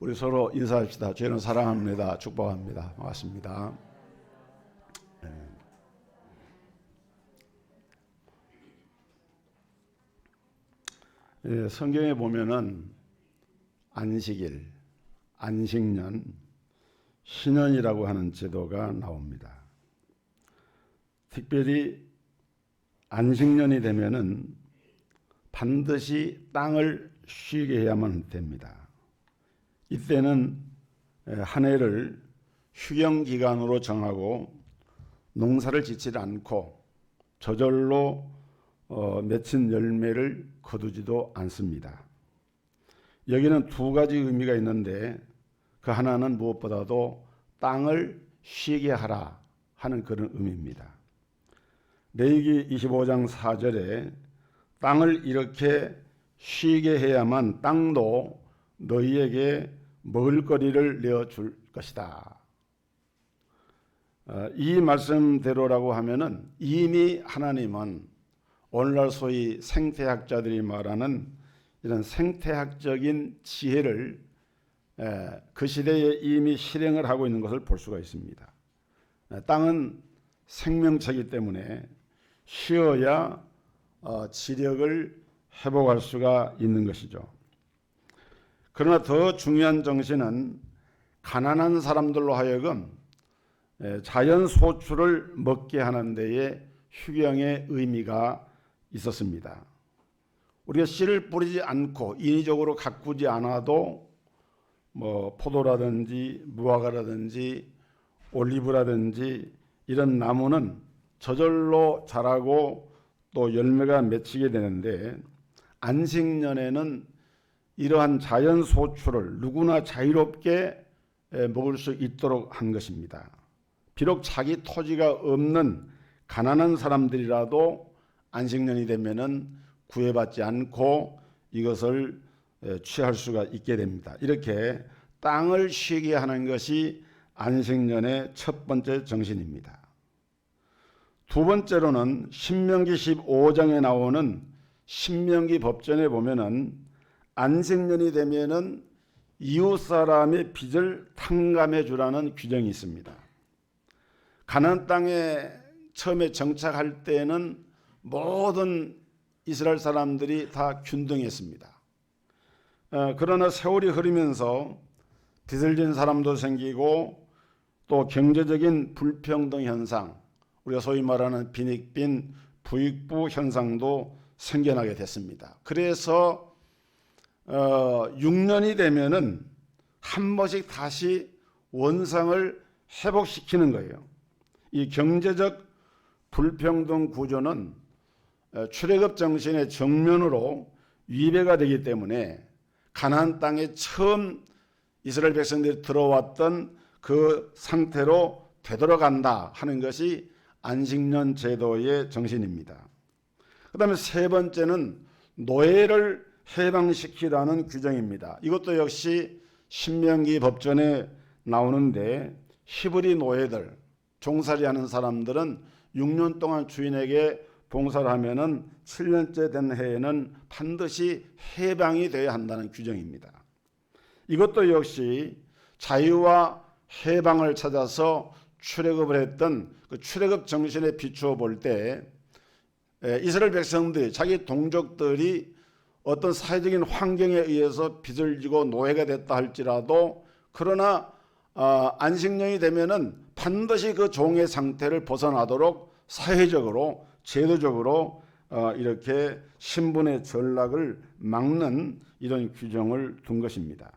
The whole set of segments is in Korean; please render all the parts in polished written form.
우리 서로 인사합시다. 저는 사랑합니다. 축복합니다. 반갑습니다. 성경에 보면은 안식일, 안식년, 신년이라고 하는 제도가 나옵니다. 특별히 안식년이 되면은 반드시 땅을 쉬게 해야만 됩니다. 이때는 한 해를 휴경기간으로 정하고 농사를 짓지 않고 저절로 맺힌 열매를 거두지도 않습니다. 여기는 두 가지 의미가 있는데 그 하나는 무엇보다도 땅을 쉬게 하라 하는 그런 의미입니다. 레위기 25장 4절에 땅을 이렇게 쉬게 해야만 땅도 너희에게 먹을거리를 내어줄 것이다. 이 말씀대로라고 하면은 이미 하나님은 오늘날 소위 생태학자들이 말하는 이런 생태학적인 지혜를 그 시대에 이미 실행을 하고 있는 것을 볼 수가 있습니다. 땅은 생명체이기 때문에 쉬어야 지력을 회복할 수가 있는 것이죠. 그러나 더 중요한 정신은 가난한 사람들로 하여금 자연 소출을 먹게 하는 데에 휴경의 의미가 있었습니다. 우리가 씨를 뿌리지 않고 인위적으로 가꾸지 않아도 포도라든지 무화과라든지 올리브라든지 이런 나무는 저절로 자라고 또 열매가 맺히게 되는데 안식년에는 이러한 자연 소출을 누구나 자유롭게 먹을 수 있도록 한 것입니다. 비록 자기 토지가 없는 가난한 사람들이라도 안식년이 되면은 구애받지 않고 이것을 취할 수가 있게 됩니다. 이렇게 땅을 쉬게 하는 것이 안식년의 첫 번째 정신입니다. 두 번째로는 신명기 15장에 나오는 신명기 법전에 보면은 안식년이 되면은 이웃 사람의 빚을 탕감해 주라는 규정이 있습니다. 가나안 땅에 처음에 정착할 때는 모든 이스라엘 사람들이 다 균등했습니다. 그러나 세월이 흐르면서 빚을 진 사람도 생기고 또 경제적인 불평등 현상, 우리가 소위 말하는 빈익빈 부익부 현상도 생겨나게 됐습니다. 그래서 6년이 되면은 한 번씩 다시 원상을 회복시키는 거예요. 이 경제적 불평등 구조는 출애굽 정신의 정면으로 위배가 되기 때문에 가나안 땅에 처음 이스라엘 백성들이 들어왔던 그 상태로 되돌아간다 하는 것이 안식년 제도의 정신입니다. 그 다음에 세 번째는 노예를 해방시키라는 규정입니다. 이것도 역시 신명기 법전에 나오는데 히브리 노예들, 종살이하는 사람들은 6년 동안 주인에게 봉사를 하면은 7년째 된 해에는 반드시 해방이 되어야 한다는 규정입니다. 이것도 역시 자유와 해방을 찾아서 출애굽을 했던 그 출애굽 정신에 비추어 볼 때 이스라엘 백성들이 자기 동족들이 어떤 사회적인 환경에 의해서 빚을 지고 노예가 됐다 할지라도 그러나 안식년이 되면은 반드시 그 종의 상태를 벗어나도록 사회적으로 제도적으로 이렇게 신분의 전락을 막는 이런 규정을 둔 것입니다.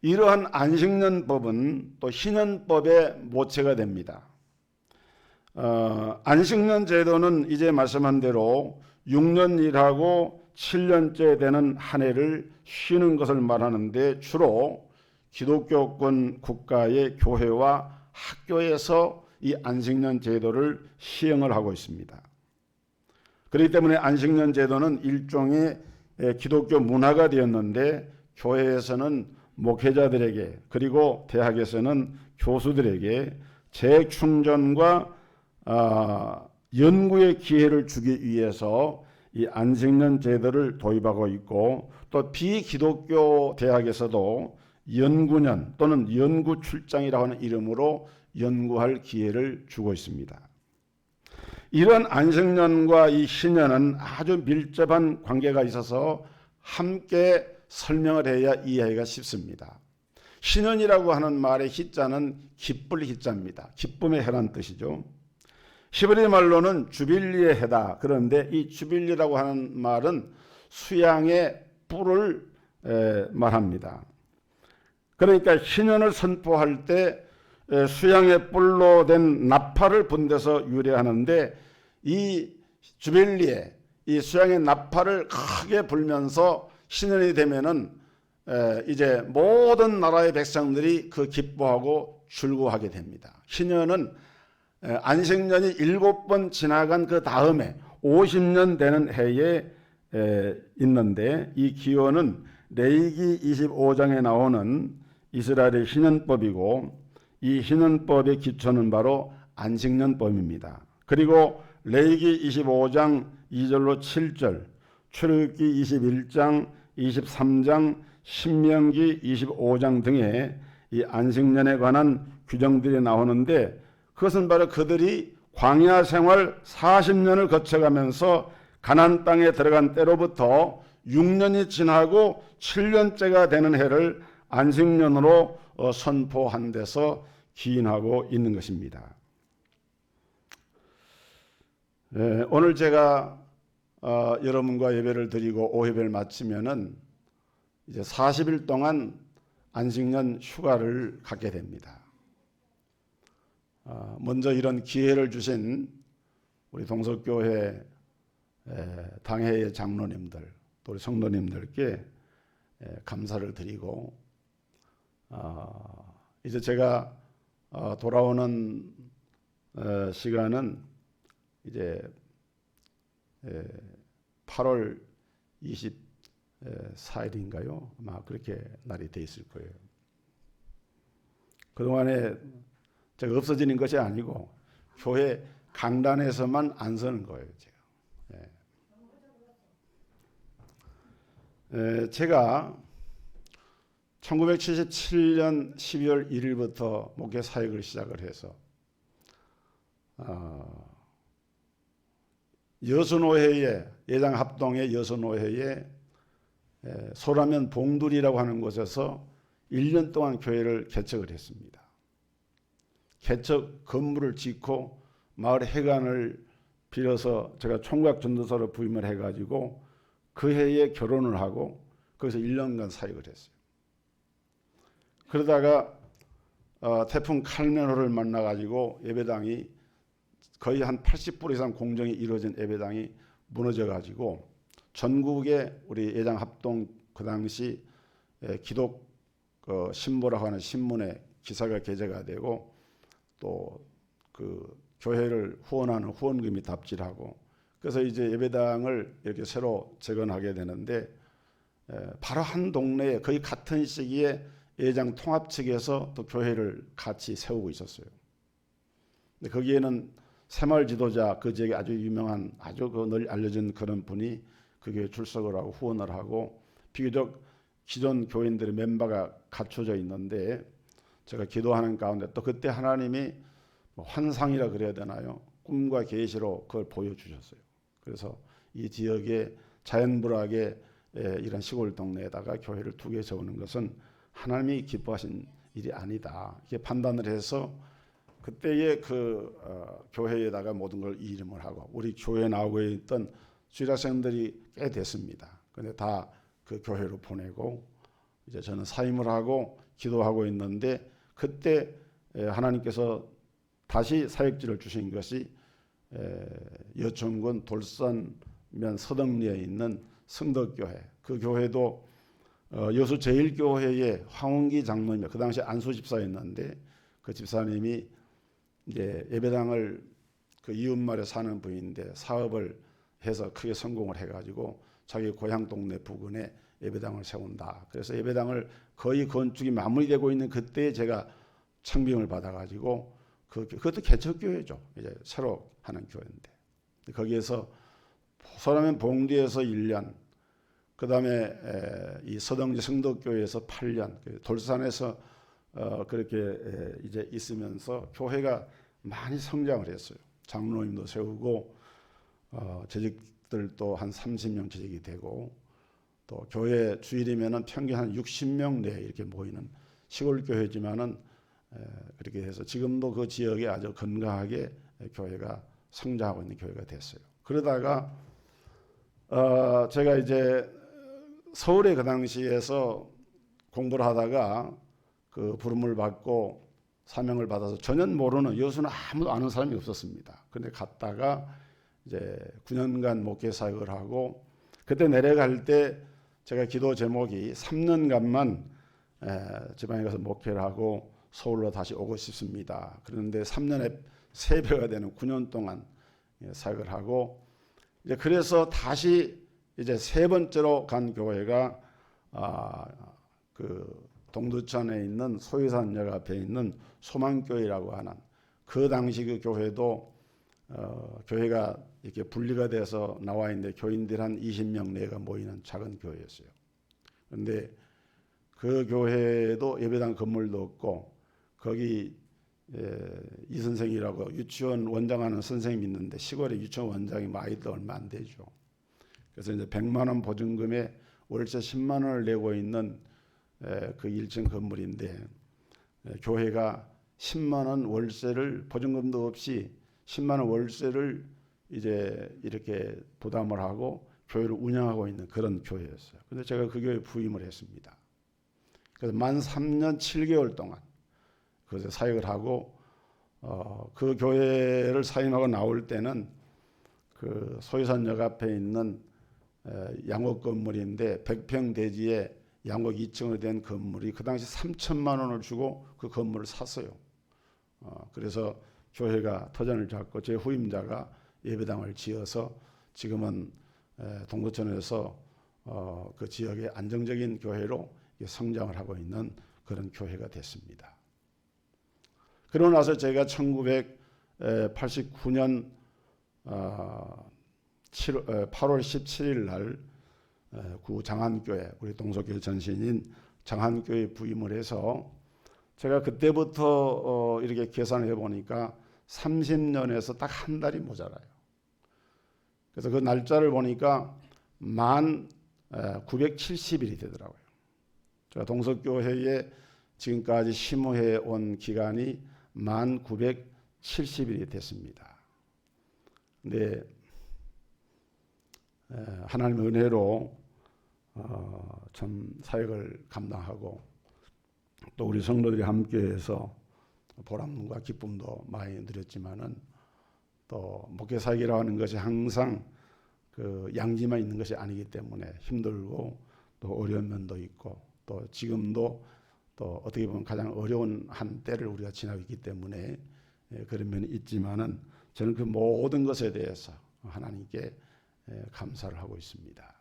이러한 안식년법은 또 희년법의 모체가 됩니다. 안식년 제도는 이제 말씀한 대로 6년 일하고 7년째 되는 한 해를 쉬는 것을 말하는데 주로 기독교권 국가의 교회와 학교에서 이 안식년 제도를 시행을 하고 있습니다. 그렇기 때문에 안식년 제도는 일종의 기독교 문화가 되었는데 교회에서는 목회자들에게 그리고 대학에서는 교수들에게 재충전과 연구의 기회를 주기 위해서 이 안식년 제도를 도입하고 있고 또 비기독교 대학에서도 연구년 또는 연구출장이라고 하는 이름으로 연구할 기회를 주고 있습니다. 이런 안식년과 이 희년은 아주 밀접한 관계가 있어서 함께 설명을 해야 이해하기가 쉽습니다. 희년이라고 하는 말의 희자는 기쁠 희자입니다. 기쁨의 해란 뜻이죠. 히브리 말로는 주빌리의 해다. 그런데 이 주빌리라고 하는 말은 수양의 뿔을 말합니다. 그러니까 희년을 선포할 때 수양의 뿔로 된 나팔을 분대서 유래하는데 이 주빌리에 이 수양의 나팔을 크게 불면서 희년이 되면은 이제 모든 나라의 백성들이 그 기뻐하고 즐거워하게 됩니다. 희년은 안식년이 7번 지나간 그 다음에 50년 되는 해에 있는데 이 기원은 레위기 25장에 나오는 이스라엘의 희년법이고 이 희년법의 기초는 바로 안식년법입니다. 그리고 레위기 25장 2절로 7절, 출애굽기 21장, 23장, 신명기 25장 등의 이 안식년에 관한 규정들이 나오는데 그것은 바로 그들이 광야 생활 40년을 거쳐가면서 가나안 땅에 들어간 때로부터 6년이 지나고 7년째가 되는 해를 안식년으로 선포한 데서 기인하고 있는 것입니다. 오늘 제가 여러분과 예배를 드리고 오예배를 마치면은 이제 40일 동안 안식년 휴가를 갖게 됩니다. 먼저 이런 기회를 주신 우리 동석교회 당회의 장로님들 또 우리 성도님들께 감사를 드리고 이제 제가 돌아오는 시간은 이제 8월 24일인가요? 아마 그렇게 날이 돼 있을 거예요. 그동안에 제가 없어지는 것이 아니고 교회 강단에서만 안 서는 거예요. 제가 1977년 12월 1일부터 목회 사역을 시작을 해서 여수노회의 예장합동의 여수노회의 소라면 봉두리라고 하는 곳에서 1년 동안 교회를 개척을 했습니다. 개척 건물을 짓고 마을 회관을 빌어서 제가 총각 전도사로 부임을 해가지고 그 해에 결혼을 하고 거기서 1년간 사역을 했어요. 그러다가 태풍 칼멘호를 만나가지고 예배당이 거의 한 80% 이상 공정이 이루어진 예배당이 무너져가지고 전국에 우리 예장합동 그 당시 기독 신보라고 하는 신문에 기사가 게재가 되고 또 그 교회를 후원하는 후원금이 답질하고 그래서 이제 예배당을 이렇게 새로 재건하게 되는데 바로 한 동네에 거의 같은 시기에 예장 통합 측에서 또 교회를 같이 세우고 있었어요. 근데 거기에는 새마을 지도자 그 지역에 아주 유명한 아주 널리 알려진 그런 분이 그 교회에 출석을 하고 후원을 하고 비교적 기존 교인들의 멤버가 갖춰져 있는데 제가 기도하는 가운데 또 그때 하나님이 환상이라 그래야 되나요? 꿈과 계시로 그걸 보여주셨어요. 그래서 이 지역에 자연불하게 이런 시골 동네에다가 교회를 2개 세우는 것은 하나님이 기뻐하신 일이 아니다. 이렇게 판단을 해서 그때의 그 교회에다가 모든 걸 이름을 하고 우리 교회에 나오고 있던 주일학생들이 꽤 됐습니다. 그런데 다 그 교회로 보내고 이제 저는 사임을 하고 기도하고 있는데 그때 하나님께서 다시 사역지를 주신 것이 여천군 돌산면 서덕리에 있는 성덕교회. 그 교회도 여수 제일교회의 황원기 장로님, 그 당시 안수 집사였는데 그 집사님이 이제 예배당을 그 이웃마을에 사는 분인데 사업을 해서 크게 성공을 해가지고 자기 고향 동네 부근에 예배당을 세운다. 그래서 예배당을 거의 건축이 마무리되고 있는 그때 제가 청빙을 받아가지고 그것도 개척교회죠. 이제 새로 하는 교회인데 거기에서 소라면 봉디에서 1년 그다음에 이 서동지 성덕교회에서 8년, 돌산에서 그렇게 이제 있으면서 교회가 많이 성장을 했어요. 장로님도 세우고 재직들도 한 30명 재직이 되고, 또 교회 주일이면은 평균 한 60명 내에 이렇게 모이는 시골 교회지만은 그렇게 해서 지금도 그 지역에 아주 건강하게 교회가 성장하고 있는 교회가 됐어요. 그러다가 제가 이제 서울에 그 당시에서 공부를 하다가 그 부름을 받고 사명을 받아서 전혀 모르는, 여수는 아무도 아는 사람이 없었습니다. 근데 갔다가 이제 9년간 목회 사역을 하고, 그때 내려갈 때 제가 기도 제목이 3년간만 지방에 가서 목회를 하고 서울로 다시 오고 싶습니다. 그런데 3년에 3배가 되는 9년 동안 사역을 하고, 이제 그래서 다시 이제 세 번째로 간 교회가 그 동두천에 있는 소유산역 앞에 있는 소망교회라고 하는, 그 당시 그 교회도 교회가 이렇게 분리가 돼서 나와 있는데 교인들 한 20명 내가 모이는 작은 교회였어요. 그런데 그 교회도 예배당 건물도 없고, 거기 이 선생이라고 유치원 원장하는 선생님이 있는데, 시골에 유치원 원장이 아이도 얼마 안 되죠. 그래서 이제 100만 원 보증금에 월세 10만 원을 내고 있는 그 1층 건물인데, 교회가 10만 원 월세를, 보증금도 없이 10만 원 월세를 이제 이렇게 부담을 하고 교회를 운영하고 있는 그런 교회였어요. 근데 제가 그 교회에 부임을 했습니다. 그래서 만 3년 7개월 동안 그래서 사역을 하고, 그 교회를 사임하고 나올 때는 그 소유산역 앞에 있는 양옥 건물인데 100평 대지에 양옥 2층으로 된 건물이 그 당시 3천만 원을 주고 그 건물을 샀어요. 그래서 교회가 터전을 잡고 제 후임자가 예배당을 지어서 지금은 동두천에서 그 지역의 안정적인 교회로 성장을 하고 있는 그런 교회가 됐습니다. 그러고 나서 제가 1989년 8월 17일 날 구 장안교회, 우리 동서교회 전신인 장안교회 부임을 해서, 제가 그때부터 이렇게 계산을 해보니까 30년에서 딱 한 달이 모자라요. 그래서 그 날짜를 보니까 만 970일이 되더라고요. 제가 동서교회에 지금까지 심호해 온 기간이 만 970일이 됐습니다. 근데 하나님의 은혜로 참 사역을 감당하고, 또 우리 성도들이 함께해서 보람과 기쁨도 많이 누렸지만은, 또 목회 사역이라고 하는 것이 항상 그 양지만 있는 것이 아니기 때문에 힘들고 또 어려운 면도 있고, 또 지금도 또 어떻게 보면 가장 어려운 한때를 우리가 지나고 있기 때문에 그런 면이 있지만은, 저는 그 모든 것에 대해서 하나님께 감사를 하고 있습니다.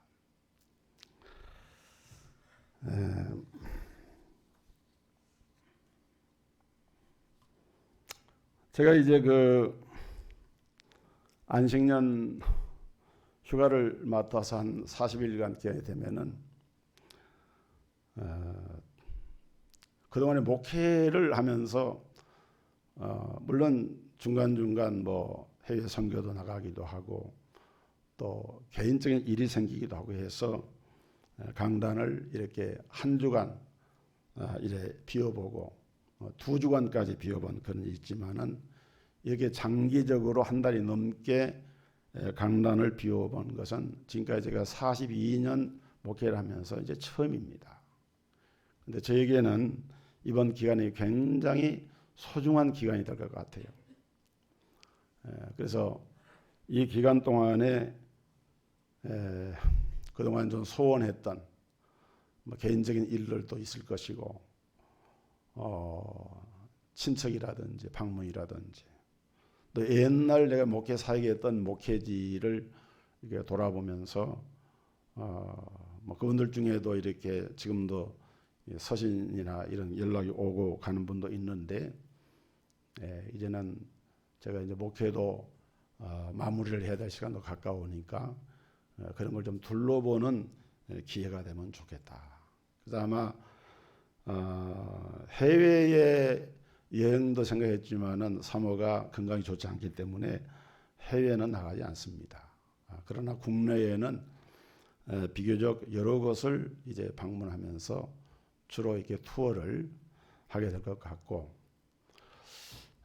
제가 이제 그 안식년 휴가를 맡아서 한 40일간 기간이 되면은 그동안에 목회를 하면서 물론 중간중간 뭐 해외 선교도 나가기도 하고, 또 개인적인 일이 생기기도 하고 해서 강단을 이렇게 한 주간 이래 비워보고 2주간까지 비워본 그런 일이 있지만은, 이게 장기적으로 한 달이 넘게 강단을 비워본 것은 지금까지 제가 42년 목회를 하면서 이제 처음입니다. 근데 저에게는 이번 기간이 굉장히 소중한 기간이 될 것 같아요. 그래서 이 기간 동안에 그동안 좀 소원했던 뭐 개인적인 일들도 있을 것이고, 친척이라든지 방문이라든지, 또 옛날 내가 목회 사역했던 목회지를 이렇게 돌아보면서 뭐 그분들 중에도 이렇게 지금도 서신이나 이런 연락이 오고 가는 분도 있는데, 이제는 제가 이제 목회도 마무리를 해야 될 시간도 가까우니까 그런 걸 좀 둘러보는 기회가 되면 좋겠다. 그래서 아마 해외에 여행도 생각했지만은 사모가 건강이 좋지 않기 때문에 해외는 나가지 않습니다. 그러나 국내에는 비교적 여러 곳을 이제 방문하면서 주로 이렇게 투어를 하게 될 것 같고,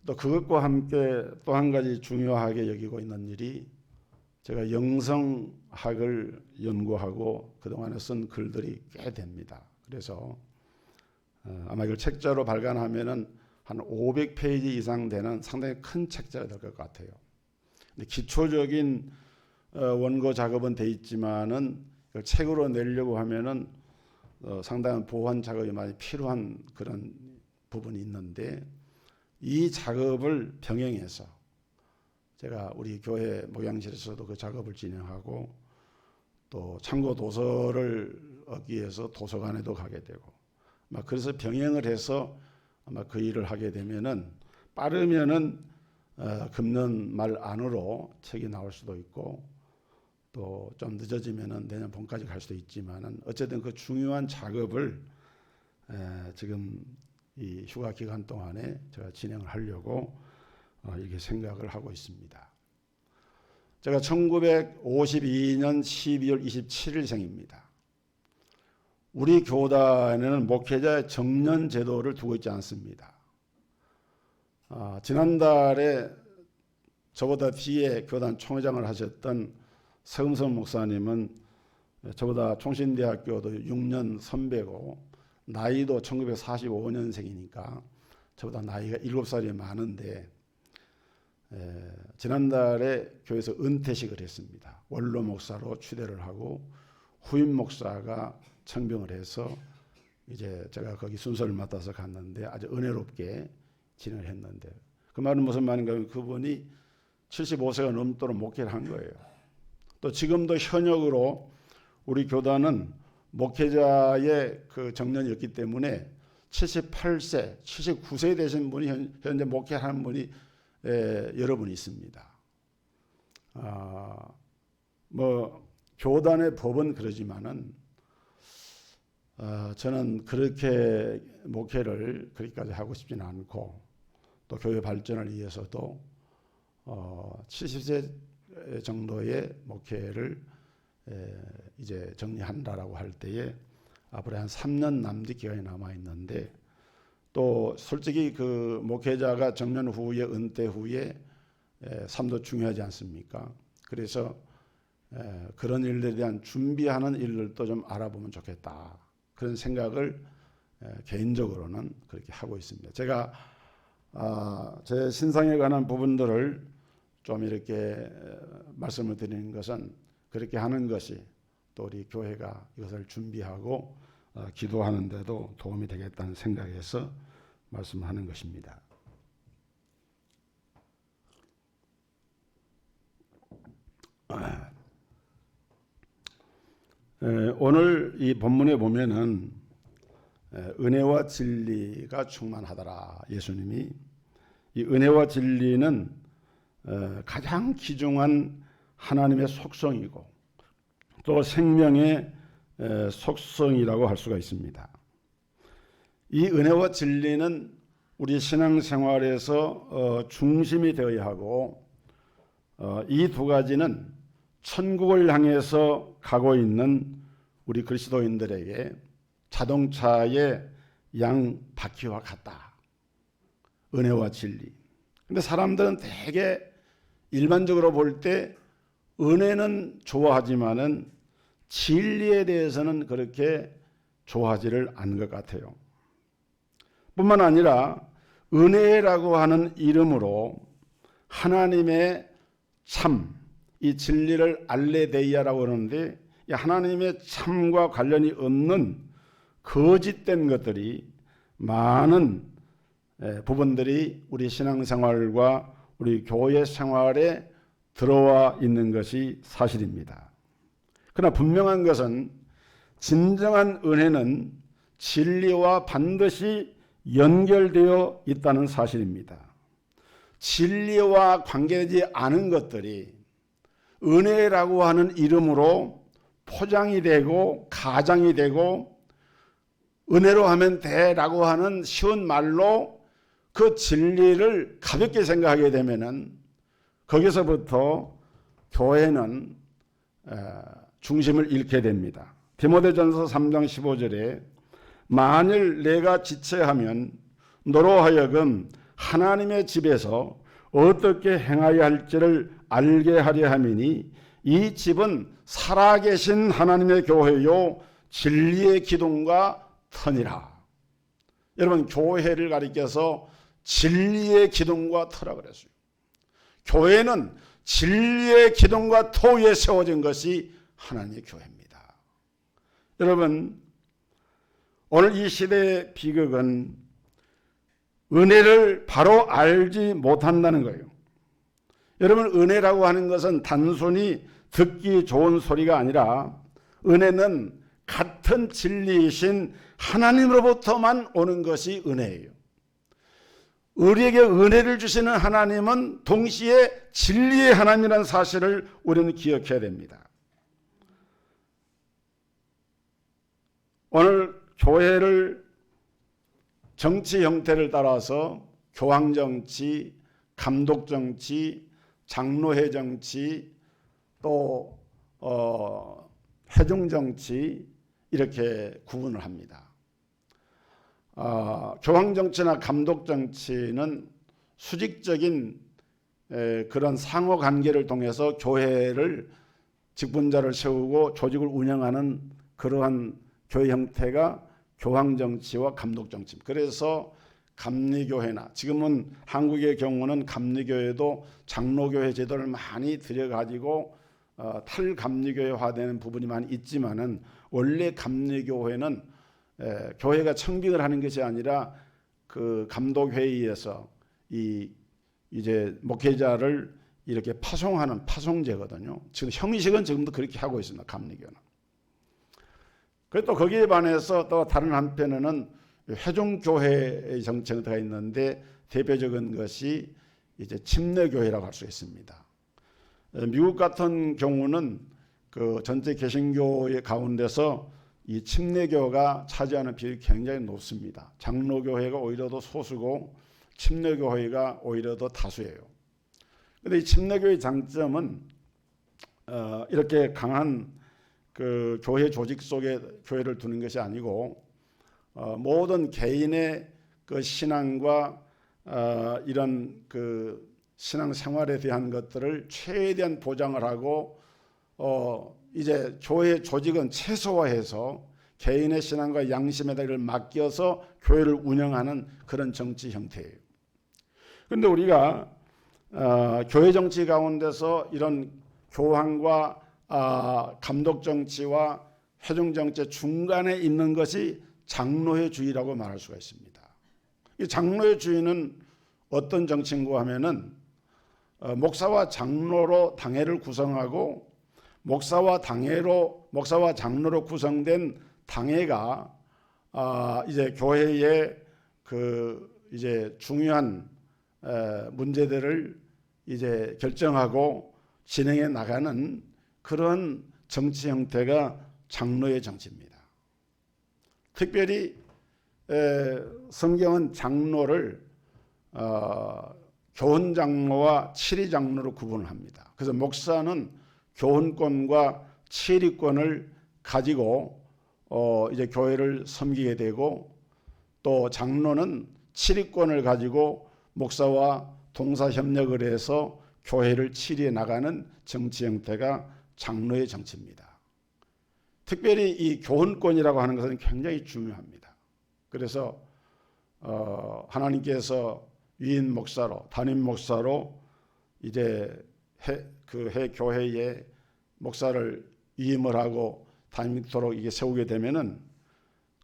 또 그것과 함께 또 한 가지 중요하게 여기고 있는 일이, 제가 영성학을 연구하고 그동안에 쓴 글들이 꽤 됩니다. 그래서 아마 이걸 책자로 발간하면은 한 500페이지 이상 되는 상당히 큰 책자가 될 것 같아요. 근데 기초적인 원고 작업은 돼 있지만은 책으로 내려고 하면은 상당한 보완 작업이 많이 필요한 그런 부분이 있는데, 이 작업을 병행해서 제가 우리 교회 목양실에서도 그 작업을 진행하고, 또 참고 도서를 얻기 위해서 도서관에도 가게 되고, 그래서 병행을 해서 아마 그 일을 하게 되면은 빠르면은 금년 말 안으로 책이 나올 수도 있고, 또 좀 늦어지면은 내년 봄까지 갈 수도 있지만은 어쨌든 그 중요한 작업을 지금 이 휴가 기간 동안에 제가 진행을 하려고 이렇게 생각을 하고 있습니다. 제가 1952년 12월 27일생입니다. 우리 교단에는 목회자의 정년 제도를 두고 있지 않습니다. 지난달에 저보다 뒤에 교단 총회장을 하셨던 서금선 목사님은 저보다 총신대학교도 6년 선배고, 나이도 1945년생이니까 저보다 나이가 7살이 많은데, 지난달에 교회에서 은퇴식을 했습니다. 원로 목사로 추대를 하고 후임 목사가 청병을 해서 이제 제가 거기 순서를 맡아서 갔는데 아주 은혜롭게 진행을 했는데, 그 말은 무슨 말인가 하면 그분이 75세가 넘도록 목회를 한 거예요. 또 지금도 현역으로 우리 교단은 목회자의 그 정년이었기 때문에 78세, 79세 되신 분이 현재 목회하는 분이 여러 분 있습니다. 교단의 법은 그러지만은 저는 그렇게 목회를 그렇게까지 하고 싶지는 않고, 또 교회 발전을 위해서도 70세 정도의 목회를 이제 정리한다라고 할 때에 앞으로 한 3년 남짓 기간이 남아 있는데, 또 솔직히 그 목회자가 정년 후에, 은퇴 후에 삶도 중요하지 않습니까? 그래서 그런 일들에 대한 준비하는 일들도 좀 알아보면 좋겠다, 그런 생각을 개인적으로는 그렇게 하고 있습니다. 제가 제 신상에 관한 부분들을 좀 이렇게 말씀을 드리는 것은, 그렇게 하는 것이 또 우리 교회가 이것을 준비하고 기도하는 데도 도움이 되겠다는 생각에서 말씀하는 것입니다. 오늘 이 본문에 보면은 은혜와 진리가 충만하더라. 예수님이 이 은혜와 진리는 가장 귀중한 하나님의 속성이고 또 생명의 속성이라고 할 수가 있습니다. 이 은혜와 진리는 우리 신앙생활에서 중심이 되어야 하고, 이 두 가지는 천국을 향해서 가고 있는 우리 그리스도인들에게 자동차의 양바퀴와 같다. 은혜와 진리. 근데 사람들은 되게 일반적으로 볼 때 은혜는 좋아하지만은 진리에 대해서는 그렇게 좋아하지를 않는 것 같아요. 뿐만 아니라 은혜라고 하는 이름으로 하나님의 참, 이 진리를 알레데이아라고 하는데, 이 하나님의 참과 관련이 없는 거짓된 것들이 많은 부분들이 우리 신앙생활과 우리 교회 생활에 들어와 있는 것이 사실입니다. 그러나 분명한 것은 진정한 은혜는 진리와 반드시 연결되어 있다는 사실입니다. 진리와 관계되지 않은 것들이 은혜라고 하는 이름으로 포장이 되고 가장이 되고 은혜로 하면 돼라고 하는 쉬운 말로 그 진리를 가볍게 생각하게 되면은 거기서부터 교회는 중심을 잃게 됩니다. 디모데전서 3장 15절에 만일 내가 지체하면 너로 하여금 하나님의 집에서 어떻게 행하여야 할지를 알게 하려 함이니 이 집은 살아계신 하나님의 교회요 진리의 기둥과 터니라. 여러분, 교회를 가리켜서 진리의 기둥과 터라 그랬어요. 교회는 진리의 기둥과 터 위에 세워진 것이 하나님의 교회입니다. 여러분, 오늘 이 시대의 비극은 은혜를 바로 알지 못한다는 거예요. 여러분, 은혜라고 하는 것은 단순히 듣기 좋은 소리가 아니라 은혜는 같은 진리이신 하나님으로부터만 오는 것이 은혜예요. 우리에게 은혜를 주시는 하나님은 동시에 진리의 하나님이라는 사실을 우리는 기억해야 됩니다. 오늘 교회를 정치 형태를 따라서 교황정치, 감독정치, 장로회 정치, 또 회중정치 이렇게 구분을 합니다. 교황정치나 감독정치는 수직적인 그런 상호관계를 통해서 교회를 직분자를 세우고 조직을 운영하는 그러한 교회 형태가 교황정치와 감독정치입니다. 그래서 감리교회나 지금은 한국의 경우는 감리교회도 장로교회 제도를 많이 들여가지고 탈감리교회화되는 부분이 많이 있지만은 원래 감리교회는 교회가 청빙을 하는 것이 아니라 그 감독회의에서 이제 목회자를 이렇게 파송하는 파송제거든요. 지금 형식은 지금도 그렇게 하고 있습니다. 감리교는. 그리고 또 거기에 반해서 또 다른 한편에는 회중교회의 정체가 있는데 대표적인 것이 이제 침례교회라고 할 수 있습니다. 미국 같은 경우는 그 전체 개신교의 가운데서 이 침례교가 차지하는 비율이 굉장히 높습니다. 장로교회가 오히려 더 소수고 침례교회가 오히려 더 다수예요. 그런데 이 침례교의 장점은 이렇게 강한 그 교회 조직 속에 교회를 두는 것이 아니고 모든 개인의 그 신앙과 이런 그 신앙 생활에 대한 것들을 최대한 보장을 하고 이제 교회 조직은 최소화해서 개인의 신앙과 양심에다 이를 맡겨서 교회를 운영하는 그런 정치 형태예요. 그런데 우리가 교회 정치 가운데서 이런 교황과 감독 정치와 회중 정치 중간에 있는 것이 장로회주의라고 말할 수가 있습니다. 이 장로회주의는 어떤 정치인가 하면은 목사와 장로로 당회를 구성하고 목사와 장로로 구성된 당회가 이제 교회의 그 이제 중요한 문제들을 이제 결정하고 진행해 나가는 그런 정치 형태가 장로의 정치입니다. 특별히 성경은 장로를 교훈장로와 치리장로로 구분을 합니다. 그래서 목사는 교훈권과 치리권을 가지고 이제 교회를 섬기게 되고 또 장로는 치리권을 가지고 목사와 동사협력을 해서 교회를 치리해 나가는 정치 형태가 장로의 정치입니다. 특별히 이 교훈권이라고 하는 것은 굉장히 중요합니다. 그래서 하나님께서 위인 목사로 담임 목사로 이제 해 교회에 목사를 위임을 하고 담임토록 이게 세우게 되면은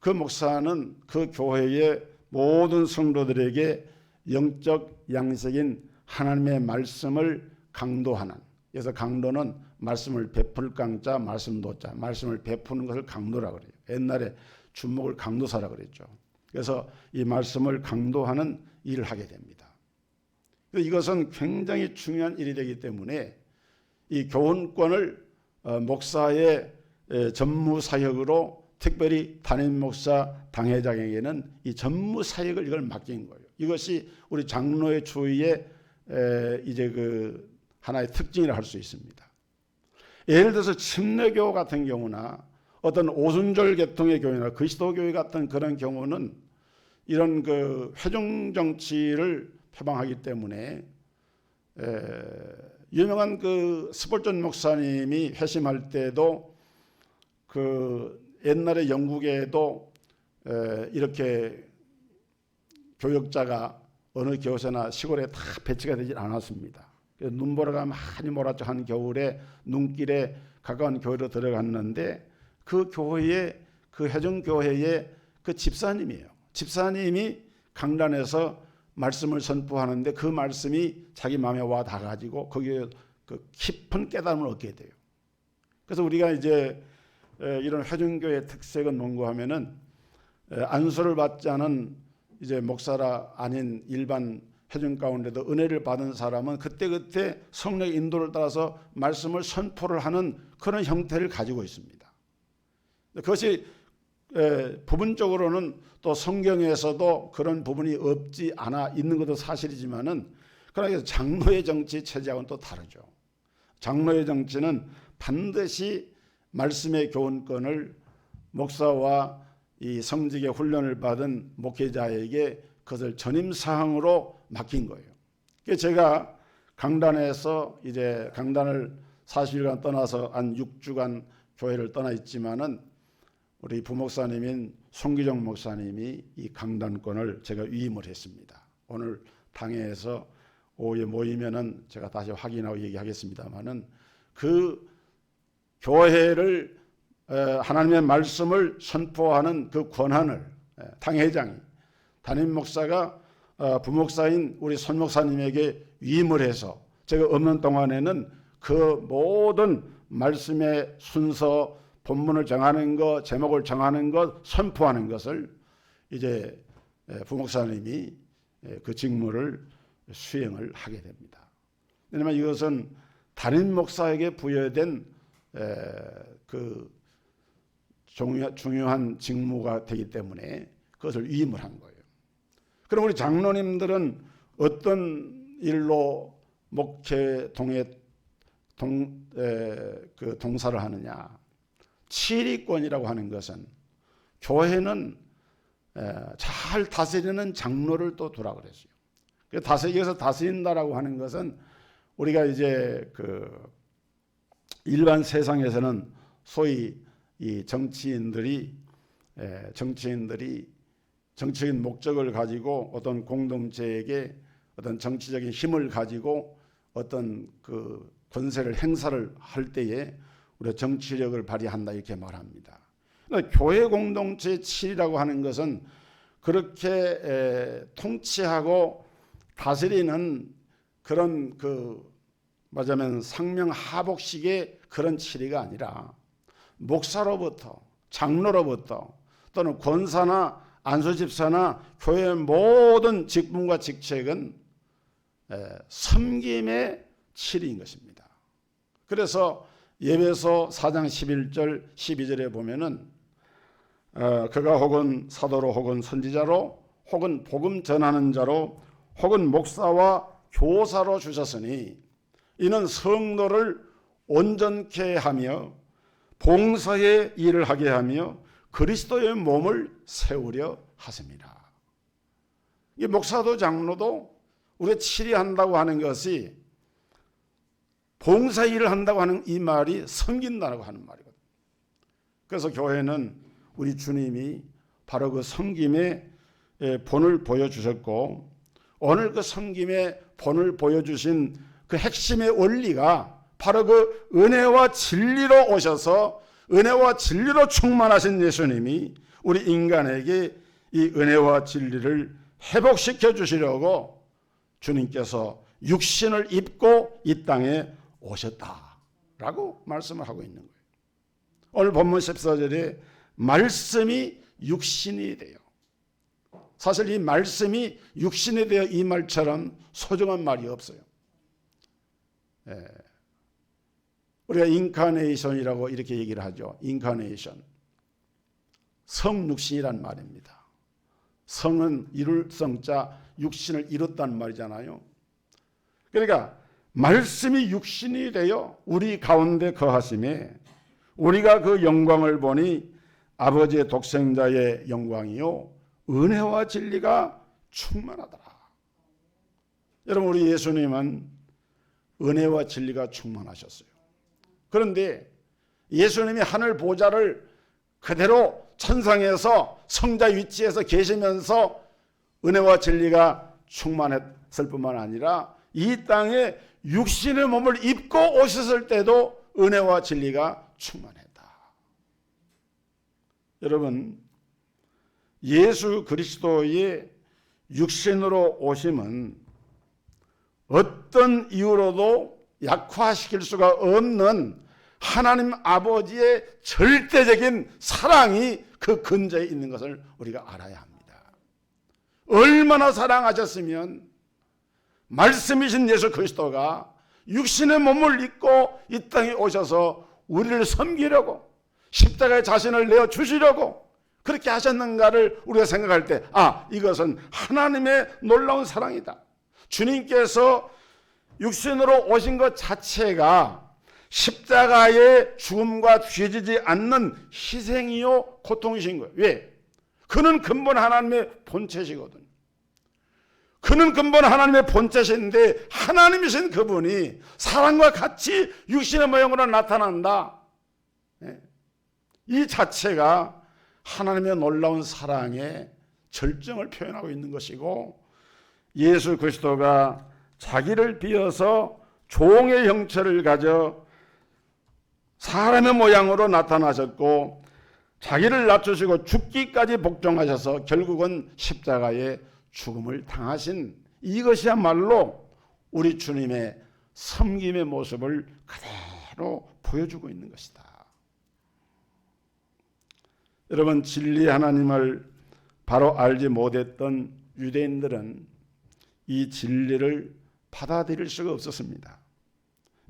그 목사는 그 교회의 모든 성도들에게 영적 양식인 하나님의 말씀을 강도하는, 그래서 강도는 말씀을 베풀 강자 말씀도자, 말씀을 베푸는 것을 강도라고 그래요. 옛날에 주목을 강도사라고 그랬죠. 그래서 이 말씀을 강도하는 일을 하게 됩니다. 이것은 굉장히 중요한 일이 되기 때문에 이 교훈권을 목사의 전무 사역으로 특별히 담임 목사 당회장에게는 이 전무 사역을 이걸 맡긴 거예요. 이것이 우리 장로의 주의의 이제 그 하나의 특징이라 할 수 있습니다. 예를 들어서 침례교 같은 경우나 어떤 오순절 계통의 교회나 그리스도교회 같은 그런 경우는 이런 그 회중 정치를 표방하기 때문에 유명한 그 스폴전 목사님이 회심할 때도 그 옛날에 영국에도 이렇게 교역자가 어느 교세나 시골에 다 배치가 되지 않았습니다. 눈보라가 많이 몰았죠. 한 겨울에 눈길에 가까운 교회로 들어갔는데 그 교회의 그 회중교회의 그 집사님이에요. 집사님이 강단에서 말씀을 선포하는데 그 말씀이 자기 마음에 와 닿아가지고 거기에 그 깊은 깨달음을 얻게 돼요. 그래서 우리가 이제 이런 회중교회의 특색은 뭔가 하면은 안수를 받지 않은 이제 목사라 아닌 일반 회중 가운데도 은혜를 받은 사람은 그때그때 성령의 인도를 따라서 말씀을 선포를 하는 그런 형태를 가지고 있습니다. 그것이 부분적으로는 또 성경에서도 그런 부분이 없지 않아 있는 것도 사실이지만은 그러나 장로의 정치 체제하고는 또 다르죠. 장로의 정치는 반드시 말씀의 교훈권을 목사와 이 성직의 훈련을 받은 목회자에게 그것을 전임사항으로 맡긴 거예요. 그래서 제가 강단에서 이제 강단을 40일간 떠나서 한 6주간 교회를 떠나 있지만은 우리 부목사님인 송기정 목사님이 이 강단권을 제가 위임을 했습니다. 오늘 당회에서 오후에 모이면은 제가 다시 확인하고 얘기하겠습니다만은 그 교회를 하나님의 말씀을 선포하는 그 권한을 당회장이 담임 목사가 부목사인 우리 손 목사님에게 위임을 해서 제가 없는 동안에는 그 모든 말씀의 순서, 본문을 정하는 것, 제목을 정하는 것, 선포하는 것을 이제 부목사님이 그 직무를 수행을 하게 됩니다. 왜냐하면 이것은 담임 목사에게 부여된 그 중요한 직무가 되기 때문에 그것을 위임을 한 거예요. 그럼 우리 장로님들은 어떤 일로 목회 동사를 하느냐? 치리권이라고 하는 것은 교회는 잘 다스리는 장로를 또 두라 그랬어요. 여기서 다스린다라고 하는 것은 우리가 이제 그 일반 세상에서는 소위 이 정치인들이 정치적인 목적을 가지고 어떤 공동체에게 어떤 정치적인 힘을 가지고 어떤 그 권세를 행사를 할 때에 우리가 정치력을 발휘한다 이렇게 말합니다. 그러니까 교회 공동체의 치리라고 하는 것은 그렇게 통치하고 다스리는 그런 그 말하자면 상명하복식의 그런 치리가 아니라 목사로부터 장로로부터 또는 권사나 안수집사나 교회의 모든 직분과 직책은 섬김의 치리인 것입니다. 그래서 예배소 4장 11절 12절에 보면은 그가 혹은 사도로 혹은 선지자로 혹은 복음 전하는 자로 혹은 목사와 교사로 주셨으니 이는 성도를 온전케 하며 봉사의 일을 하게 하며 그리스도의 몸을 세우려 하십니다. 이 목사도 장로도 우리가 치리한다고 하는 것이 봉사 일을 한다고 하는 이 말이 섬긴다고 하는 말이거든요. 그래서 교회는 우리 주님이 바로 그 섬김의 본을 보여주셨고 오늘 그 섬김의 본을 보여주신 그 핵심의 원리가 바로 그 은혜와 진리로 오셔서 은혜와 진리로 충만하신 예수님이 우리 인간에게 이 은혜와 진리를 회복시켜 주시려고 주님께서 육신을 입고 이 땅에 오셨다라고 말씀을 하고 있는 거예요. 오늘 본문 14절에 말씀이 육신이 돼요. 사실 이 말씀이 육신이 되어 이 말처럼 소중한 말이 없어요. 우리가 인카네이션이라고 이렇게 얘기를 하죠. 인카네이션. 성육신이란 말입니다. 성은 이룰 성자, 육신을 이뤘단 말이잖아요. 그러니까 말씀이 육신이 되어 우리 가운데 거하심에 우리가 그 영광을 보니 아버지의 독생자의 영광이요 은혜와 진리가 충만하더라. 여러분, 우리 예수님은 은혜와 진리가 충만하셨어요. 그런데 예수님이 하늘 보좌를 그대로 천상에서 성자 위치에서 계시면서 은혜와 진리가 충만했을 뿐만 아니라 이 땅에 육신의 몸을 입고 오셨을 때도 은혜와 진리가 충만했다. 여러분, 예수 그리스도의 육신으로 오심은 어떤 이유로도 약화시킬 수가 없는 하나님 아버지의 절대적인 사랑이 그 근저에 있는 것을 우리가 알아야 합니다. 얼마나 사랑하셨으면 말씀이신 예수 그리스도가 육신의 몸을 입고 이 땅에 오셔서 우리를 섬기려고 십자가에 자신을 내어주시려고 그렇게 하셨는가를 우리가 생각할 때 이것은 하나님의 놀라운 사랑이다. 주님께서 육신으로 오신 것 자체가 십자가의 죽음과 뒤지지 않는 희생이요 고통이신 거예요. 왜? 그는 근본 하나님의 본체시거든요. 그는 근본 하나님의 본체신데 하나님이신 그분이 사랑과 같이 육신의 모형으로 나타난다. 이 자체가 하나님의 놀라운 사랑의 절정을 표현하고 있는 것이고, 예수 그리스도가 자기를 비어서 종의 형체를 가져 사람의 모양으로 나타나셨고 자기를 낮추시고 죽기까지 복종하셔서 결국은 십자가에 죽음을 당하신, 이것이야말로 우리 주님의 섬김의 모습을 그대로 보여주고 있는 것이다. 여러분, 진리 하나님을 바로 알지 못했던 유대인들은 이 진리를 받아들일 수가 없었습니다.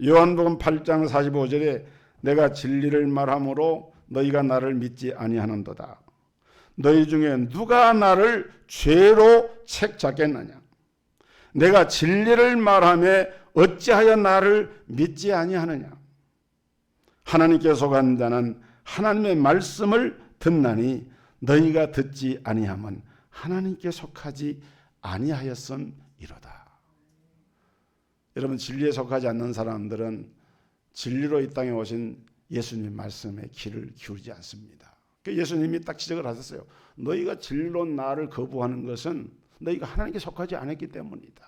요한복음 8장 45절에 내가 진리를 말함으로 너희가 나를 믿지 아니하는도다. 너희 중에 누가 나를 죄로 책잡겠느냐. 내가 진리를 말하며 어찌하여 나를 믿지 아니하느냐. 하나님께 속한 자는 하나님의 말씀을 듣나니 너희가 듣지 아니함은 하나님께 속하지 아니하였음이로다. 여러분, 진리에 속하지 않는 사람들은 진리로 이 땅에 오신 예수님 말씀에 귀를 기울이지 않습니다. 예수님이 딱 지적을 하셨어요. 너희가 진리로 나를 거부하는 것은 너희가 하나님께 속하지 않았기 때문이다.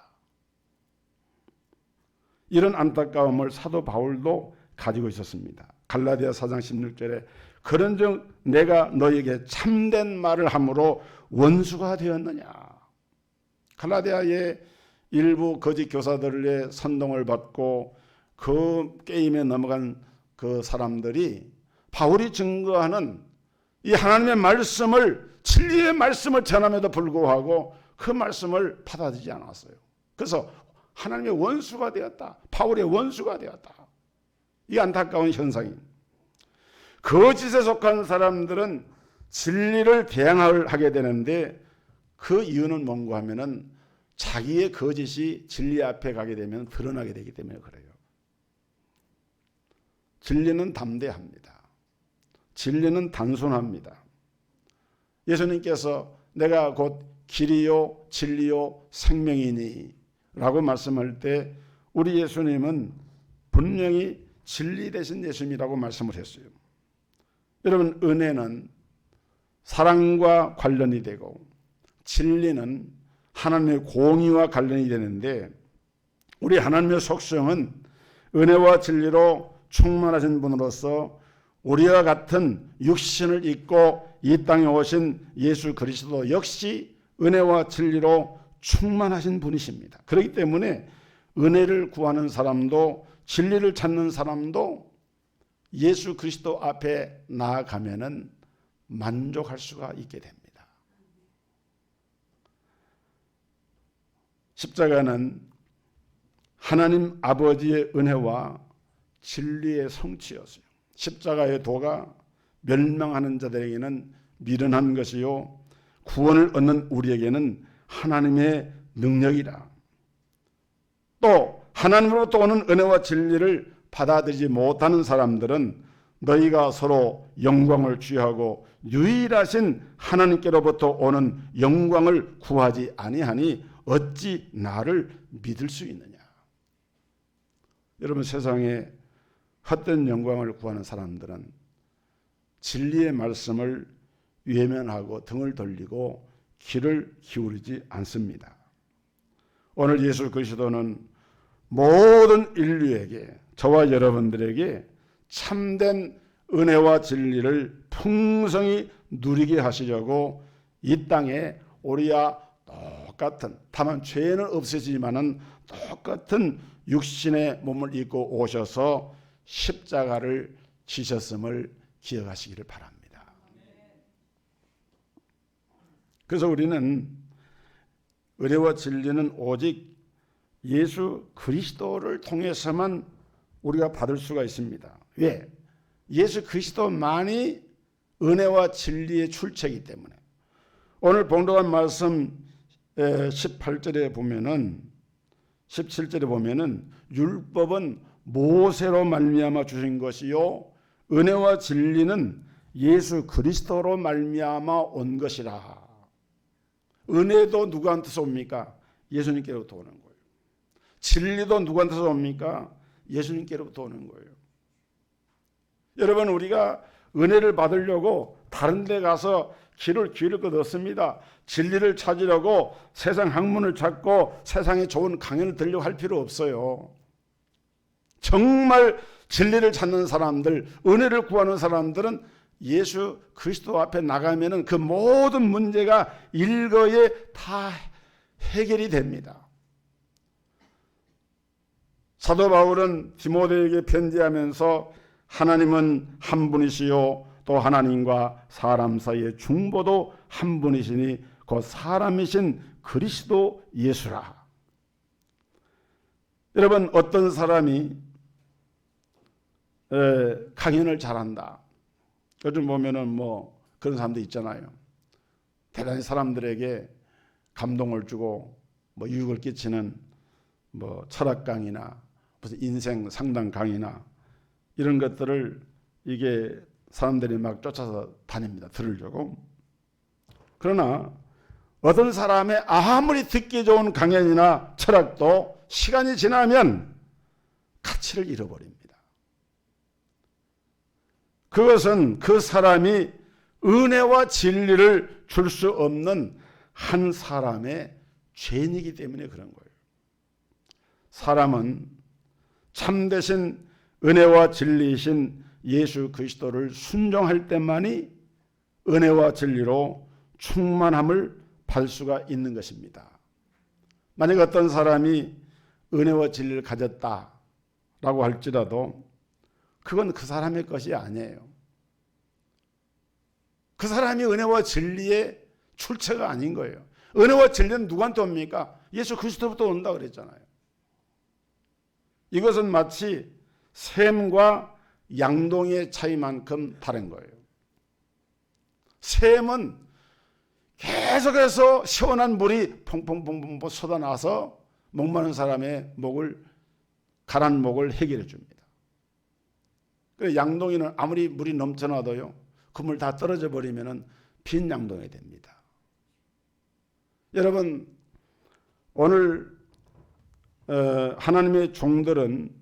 이런 안타까움을 사도 바울도 가지고 있었습니다. 갈라디아 4장 16절에 그런즉 내가 너희에게 참된 말을 함으로 원수가 되었느냐. 갈라디아의 일부 거짓 교사들의 선동을 받고 그 게임에 넘어간 그 사람들이 바울이 증거하는 이 하나님의 말씀을, 진리의 말씀을 전함에도 불구하고 그 말씀을 받아들이지 않았어요. 그래서 하나님의 원수가 되었다. 바울의 원수가 되었다. 이 안타까운 현상입니다. 거짓에 속한 사람들은 진리를 대항하게 되는데 그 이유는 뭔가 하면은 자기의 거짓이 진리 앞에 가게 되면 드러나게 되기 때문에 그래요. 진리는 담대합니다. 진리는 단순합니다. 예수님께서 내가 곧 길이요 진리요 생명이니 라고 말씀할 때 우리 예수님은 분명히 진리 되신 예수님이라고 말씀을 했어요. 여러분, 은혜는 사랑과 관련이 되고 진리는 하나님의 공의와 관련이 되는데, 우리 하나님의 속성은 은혜와 진리로 충만하신 분으로서 우리와 같은 육신을 입고 이 땅에 오신 예수 그리스도 역시 은혜와 진리로 충만하신 분이십니다. 그렇기 때문에 은혜를 구하는 사람도 진리를 찾는 사람도 예수 그리스도 앞에 나아가면은 만족할 수가 있게 됩니다. 십자가는 하나님 아버지의 은혜와 진리의 성취였어요. 십자가의 도가 멸망하는 자들에게는 미련한 것이요 구원을 얻는 우리에게는 하나님의 능력이라. 또 하나님으로부터 오는 은혜와 진리를 받아들이지 못하는 사람들은 너희가 서로 영광을 취하고 유일하신 하나님께로부터 오는 영광을 구하지 아니하니 어찌 나를 믿을 수 있느냐. 여러분, 세상에 헛된 영광을 구하는 사람들은 진리의 말씀을 외면하고 등을 돌리고 귀를 기울이지 않습니다. 오늘 예수 그리스도는 모든 인류에게, 저와 여러분들에게 참된 은혜와 진리를 풍성히 누리게 하시려고 이 땅에 우리와 똑같은, 다만 죄는 없으시지만은 똑같은 육신의 몸을 입고 오셔서 십자가를 지셨음을 기억하시기를 바랍니다. 그래서 우리는 은혜와 진리는 오직 예수 그리스도를 통해서만 우리가 받을 수가 있습니다. 왜? 예수 그리스도만이 은혜와 진리의 출처이기 때문에. 오늘 봉독한 말씀 18절에 보면은, 17절에 보면은 율법은 모세로 말미암아 주신 것이요 은혜와 진리는 예수 그리스도로 말미암아 온 것이라. 은혜도 누구한테서 옵니까? 예수님께로부터 오는 거예요. 진리도 누구한테서 옵니까? 예수님께로부터 오는 거예요. 여러분, 우리가 은혜를 받으려고 다른 데 가서 길을 기울일 것 없습니다. 진리를 찾으려고 세상 학문을 찾고 세상에 좋은 강연을 들으려고 할 필요 없어요. 정말 진리를 찾는 사람들, 은혜를 구하는 사람들은 예수 그리스도 앞에 나가면은 그 모든 문제가 일거에 다 해결이 됩니다. 사도 바울은 디모데에게 편지하면서 하나님은 한 분이시요 또 하나님과 사람 사이의 중보도 한 분이시니 그 사람이신 그리스도 예수라. 여러분, 어떤 사람이 강연을 잘한다. 요즘 보면은 뭐 그런 사람도 있잖아요. 대단히 사람들에게 감동을 주고 뭐 유익을 끼치는 뭐 철학 강의나 무슨 인생 상담 강의나 이런 것들을 이게 사람들이 막 쫓아서 다닙니다. 들으려고. 그러나 어떤 사람의 아무리 듣기 좋은 강연이나 철학도 시간이 지나면 가치를 잃어버립니다. 그것은 그 사람이 은혜와 진리를 줄 수 없는 한 사람의 죄이기 때문에 그런 거예요. 사람은 참되신 은혜와 진리이신 예수 그리스도를 순종할 때만이 은혜와 진리로 충만함을 받을 수가 있는 것입니다. 만약 어떤 사람이 은혜와 진리를 가졌다라고 할지라도 그건 그 사람의 것이 아니에요. 그 사람이 은혜와 진리의 출처가 아닌 거예요. 은혜와 진리는 누구한테 옵니까? 예수 그리스도부터 온다 그랬잖아요. 이것은 마치 샘과 양동이의 차이만큼 다른 거예요. 샘은 계속해서 시원한 물이 퐁퐁퐁퐁 쏟아나서 목마른 사람의 목을, 가란 목을 해결해 줍니다. 양동이는 아무리 물이 넘쳐나도요, 그 물 다 떨어져 버리면 빈 양동이 됩니다. 여러분, 오늘 하나님의 종들은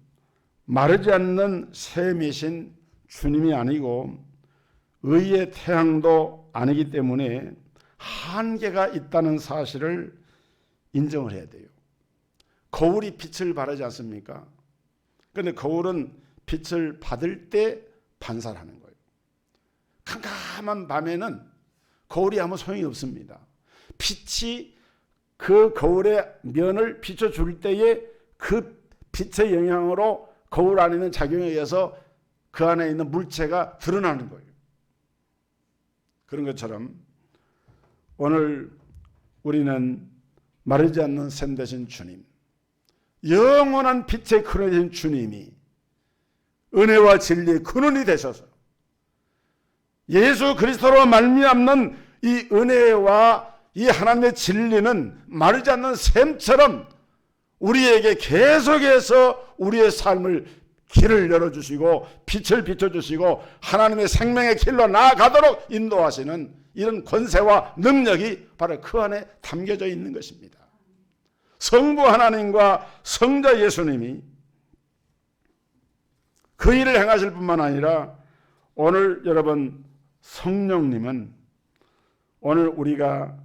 마르지 않는 샘이신 주님이 아니고 의의 태양도 아니기 때문에 한계가 있다는 사실을 인정을 해야 돼요. 거울이 빛을 발하지 않습니까? 그런데 거울은 빛을 받을 때 반사를 하는 거예요. 캄캄한 밤에는 거울이 아무 소용이 없습니다. 빛이 그 거울의 면을 비춰줄 때에 그 빛의 영향으로 거울 안에 있는 작용에 의해서 그 안에 있는 물체가 드러나는 거예요. 그런 것처럼 오늘 우리는 마르지 않는 샘 되신 주님, 영원한 빛의 근원이신 주님이 은혜와 진리의 근원이 되셔서 예수 그리스도로 말미암는 이 은혜와 이 하나님의 진리는 마르지 않는 샘처럼 우리에게 계속해서 우리의 삶을 길을 열어주시고 빛을 비춰주시고 하나님의 생명의 길로 나아가도록 인도하시는 이런 권세와 능력이 바로 그 안에 담겨져 있는 것입니다. 성부 하나님과 성자 예수님이 그 일을 행하실 뿐만 아니라 오늘 여러분 성령님은 오늘 우리가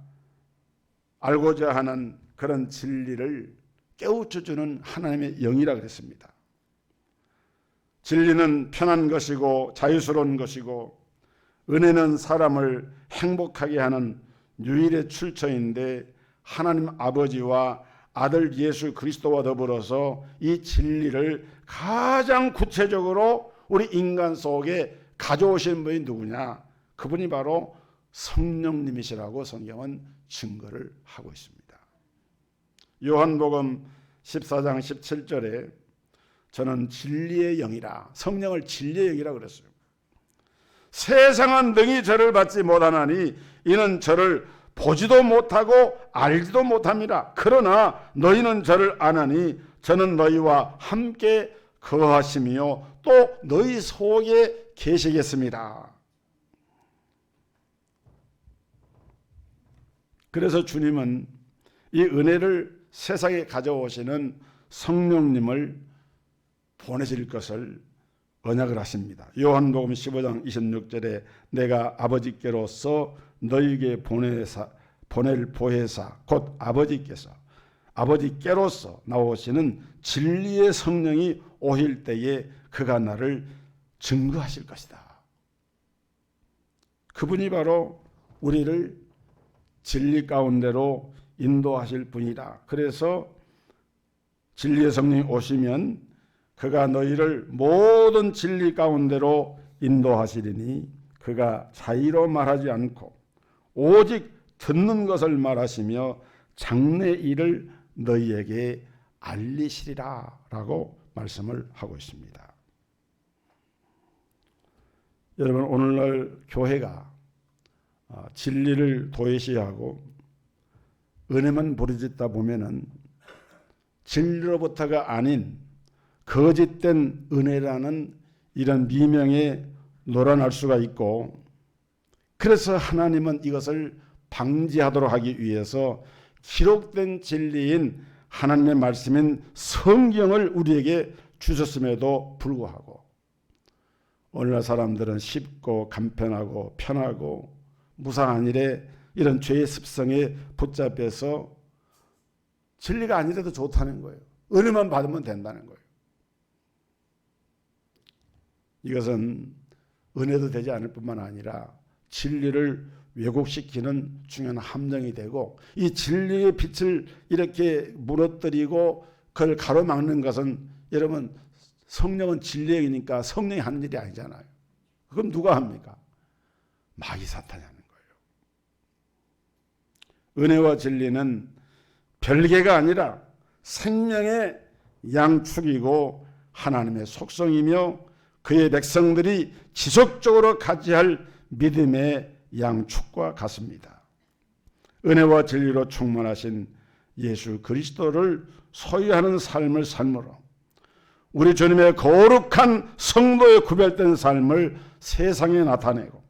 알고자 하는 그런 진리를 깨우쳐주는 하나님의 영이라 그랬습니다. 진리는 편한 것이고 자유스러운 것이고 은혜는 사람을 행복하게 하는 유일의 출처인데 하나님 아버지와 아들 예수 그리스도와 더불어서 이 진리를 가장 구체적으로 우리 인간 속에 가져오신 분이 누구냐? 그분이 바로 성령님이시라고 성경은 증거를 하고 있습니다. 요한복음 14장 17절에 저는 진리의 영이라, 성령을 진리의 영이라 그랬어요. 세상은 능히 저를 받지 못하나니 이는 저를 보지도 못하고 알지도 못함이라. 그러나 너희는 저를 아나니 저는 너희와 함께 거하시며 또 너희 속에 계시겠습니다. 그래서 주님은 이 은혜를 세상에 가져오시는 성령님을 보내실 것을 언약을 하십니다. 요한복음 15장 26절에 내가 아버지께로서 너희에게 보낼 보혜사 곧 아버지께로서 나오시는 진리의 성령이 오실 때에 그가 나를 증거하실 것이다. 그분이 바로 우리를 진리 가운데로 인도하실 분이다. 그래서 진리의 성령이 오시면 그가 너희를 모든 진리 가운데로 인도하시리니 그가 자의로 말하지 않고 오직 듣는 것을 말하시며 장래 일을 너희에게 알리시리라 라고 말씀을 하고 있습니다. 여러분 오늘날 교회가 진리를 도외시하고 은혜만 부르짖다 보면은 진리로부터가 아닌 거짓된 은혜라는 이런 미명에 놀아날 수가 있고, 그래서 하나님은 이것을 방지하도록 하기 위해서 기록된 진리인 하나님의 말씀인 성경을 우리에게 주셨음에도 불구하고 오늘날 사람들은 쉽고 간편하고 편하고 무상한 일에 이런 죄의 습성에 붙잡혀서 진리가 아니라도 좋다는 거예요. 은혜만 받으면 된다는 거예요. 이것은 은혜도 되지 않을 뿐만 아니라 진리를 왜곡시키는 중요한 함정이 되고, 이 진리의 빛을 이렇게 무너뜨리고 그걸 가로막는 것은 여러분 성령은 진리의 영이니까 성령이 하는 일이 아니잖아요. 그럼 누가 합니까? 마귀 사탄이 하는 거예요. 은혜와 진리는 별개가 아니라 생명의 양축이고 하나님의 속성이며 그의 백성들이 지속적으로 가져야 할 믿음의 양축과 같습니다. 은혜와 진리로 충만하신 예수 그리스도를 소유하는 삶을 삶으로 우리 주님의 거룩한 성도에 구별된 삶을 세상에 나타내고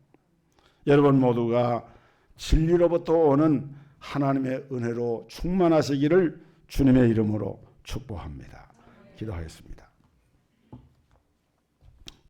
여러분 모두가 진리로부터 오는 하나님의 은혜로 충만하시기를 주님의 이름으로 축복합니다. 기도하겠습니다.